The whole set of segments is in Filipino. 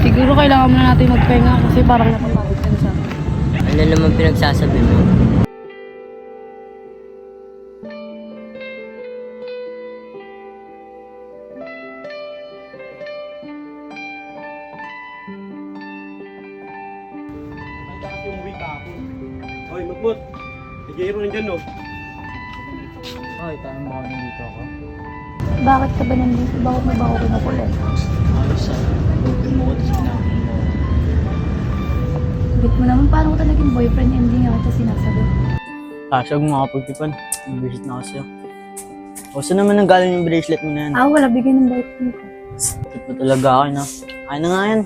Siguro kailangan muna natin magpahinga kasi parang napapagod ka na sa akin. Ano naman pinagsasabi mo? Ay, dapat umuwi ka ako. Hoy, Mutmut. Si Jairo nandyan, no? Ay, tanong mo kami dito ako. Bakit ka ba nandito? Bakit mo ba ako kinukulit? Ayos ah. Bukin mo ko, tapos pinakit mo. Bit mo naman, paano ko talaga naging boyfriend? Hindi nga kita sinasagot. Tasha, huwag makapagtipan. Ang-bracelet na ako sa'yo. O, saan naman ang galing yung bracelet mo na yan? Wala bigay ng boyfriend ko. Trip mo talaga ako, no? Ay na nga yan.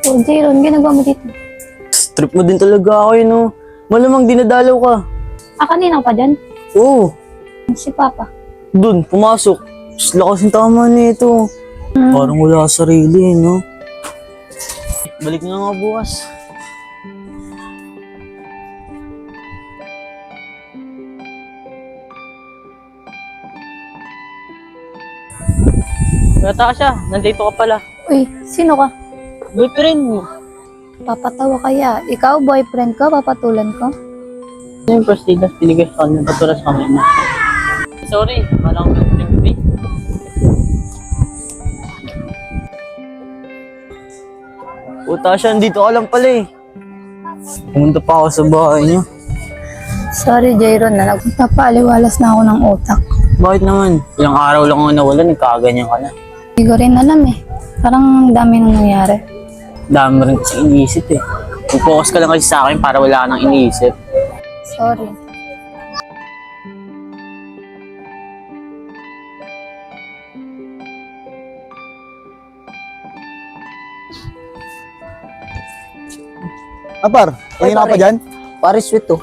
Oh, Jayron, ginagawa mo dito? Trip mo din talaga ako, no? Malamang dinadalaw ka. Kanina ka pa dyan? Oo, Si Papa. dun, pumasok. Lakas yung tama nito. Parang wala sa sarili, no? Balik na nga bukas. Natasha, nandito ka pala. Uy, sino ka? Boyfriend mo. Papatawa kaya. Ikaw, boyfriend ko, papatulan ko? Yung pastillas binigay sa kanya, patura sa kanya. Sorry, parang boyfriend ko eh. Tasha, nandito ka lang pala eh. Pumunta pa ako sa bahay niyo. Sorry, Jayron, na nagpapaliwalas na ako ng utak. Bakit naman? Ilang araw lang ako nawala, nagkaganyan ka na. Hindi ko rin alam eh. Parang ang dami nang nangyari. Dami mo rin kasi iniisip eh. Focus ka lang kasi sa akin para wala ka nang iniisip. Sorry. Par, kanina ka pa dyan? Pare, sweet to.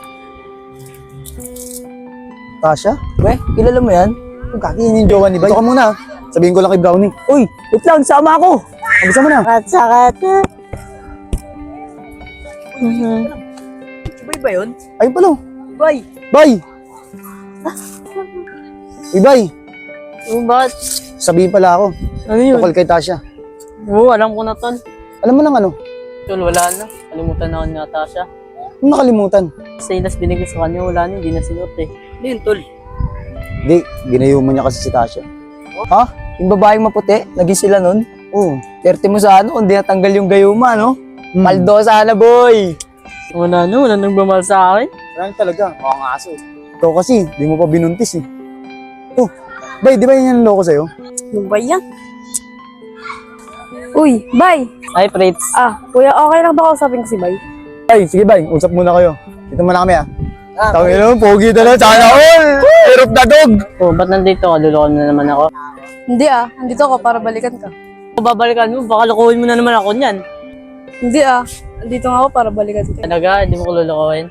Tasha? We, kilala mo yan? Kung kakiin yung jowa ni Bay. Ito ka muna. Sabihin ko lang kay Brownie. Uy, wait lang, sama ako. Abisa mo na. Sakat. Sabay ba yun? Ayun pala. Bay! Bay! Uy, Bay. Bakit? Sabihin pala ako. Ano yun? Tukol kay Tasha. Oo, alam ko na tol. Alam mo nang ano? Tol, wala na. Kalimutan na ako ni Natasha. Yung nakalimutan. Stainless binigay sa kanya, wala na, hindi na sinuot eh. Ano yun, tol? Hindi, ginayuman niya kasi si Tasha. Yung babaeng maputi, naging sila nun? Oo. Swerte mo sa ano, hindi natanggal yung gayuma, no? Hmm. Paldo sana, boy! Wala na, wala nang bumahal sa akin. Marami talaga. Mukhang aso eh. Ikaw kasi, di mo pa binuntis eh. Oh, Bay, di ba yun yung loko sa'yo? Ano ba yan? Uy, Bay! Ay, Fritz. Kuya, okay lang ba kausapin ko si Bay? Bay, sige Bay, usap muna kayo. Dito muna kami ah. Tawin naman, pogi na lang. Sana all! Hirap na dog! Oh, ba't nandito ka? Luloko na naman ako. Hindi nandito ako para balikan ka. Kung babalikan mo, baka lukuhin mo na naman ako niyan. Hindi nandito nga ako para balikan ka. Talaga, hindi mo ko lulukuhin.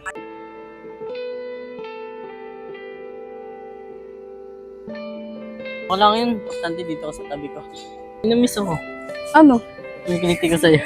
Ako lang yun, bastante dito ka sa tabi ko. Inamiss ako. Ano? Yung kinikti ko sa'yo.